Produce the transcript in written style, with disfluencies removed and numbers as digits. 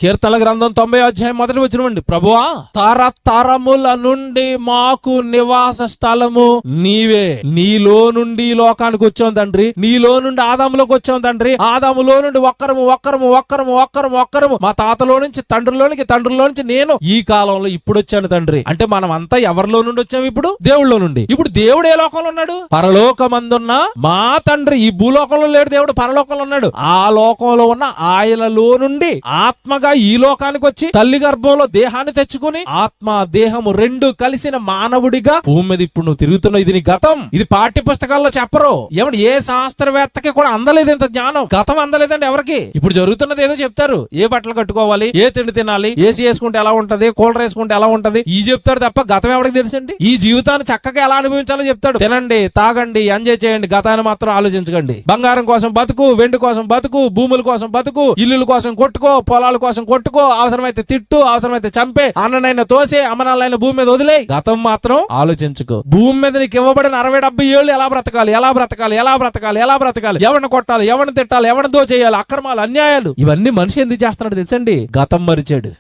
కీర్తనల గ్రంథం 90వ అధ్యాయం మొదటి వచనం, ప్రభువా తరతరముల నుండి మాకు నివాస స్థలము నీవే. నీలో నుండి లోకానికి వచ్చాం తండ్రి, నీలో నుండి ఆదాములోకి వచ్చాం తండ్రి, ఆదాములో నుండి ఒక్కరము మా తాతలో నుంచి తండ్రిలో నుంచి నేను ఈ కాలంలో ఇప్పుడు వచ్చాను తండ్రి. అంటే మనం అంతా ఎవరిలో నుండి వచ్చాము? ఇప్పుడు దేవుళ్ళలో నుండి. ఇప్పుడు దేవుడు ఏ లోకంలో ఉన్నాడు? పరలోకమందున్న మా తండ్రి. ఈ భూలోకంలో లేడు దేవుడు, పరలోకంలో ఉన్నాడు. ఆ లోకంలో ఉన్న ఆయనలో నుండి ఆత్మగా ఈ లోకానికి వచ్చి తల్లి గర్భంలో దేహాన్ని తెచ్చుకుని ఆత్మ దేహము రెండు కలిసిన మానవుడిగా భూమి మీద ఇప్పుడు నువ్వు తిరుగుతున్నావు. ఇది నీ గతం. ఇది పాఠ్య పుస్తకాల్లో చెప్పరు. ఏమంటే ఏ శాస్త్రవేత్తకి కూడా అందలేదు ఇంత జ్ఞానం. గతం అందలేదండి ఎవరికి. ఇప్పుడు జరుగుతున్నది ఏదో చెప్తారు. ఏ బట్టలు కట్టుకోవాలి, ఏ తిండి తినాలి, ఏసీ వేసుకుంటే ఎలా ఉంటది, కూలర్ వేసుకుంటే ఎలా ఉంటది, ఈ చెప్తాడు తప్ప గతం ఎవరికి తెలుసండి? ఈ జీవితాన్ని చక్కగా ఎలా అనుభవించాలో చెప్తాడు. తినండి, తాగండి, ఎంజాయ్ చేయండి, గతాన్ని మాత్రం ఆలోచించకండి. బంగారం కోసం బతుకు, వెండి కోసం బతుకు, భూముల కోసం బతుకు, ఇల్లుల కోసం కొట్టుకో, పొలాల కోసం కొట్టుకో, అవసరమైతే తిట్టు, అవసరమైతే చంపే, అన్ననైనా తోసే, అమ్మనాలైన భూమి మీద వదిలే, గతం మాత్రం ఆలోచించుకో. భూమి మీద నీకు ఇవ్వబడిన 60-70 ఏళ్ళు ఎలా బ్రతకాలి, ఎవరిని కొట్టాలి, ఎవరిని తిట్టాలి, ఎవరిని దోచేయాలి, అక్రమాలు, అన్యాయాలు, ఇవన్నీ మనిషి ఎందుకు చేస్తున్నాడు తెలుసండి? గతం మరిచాడు.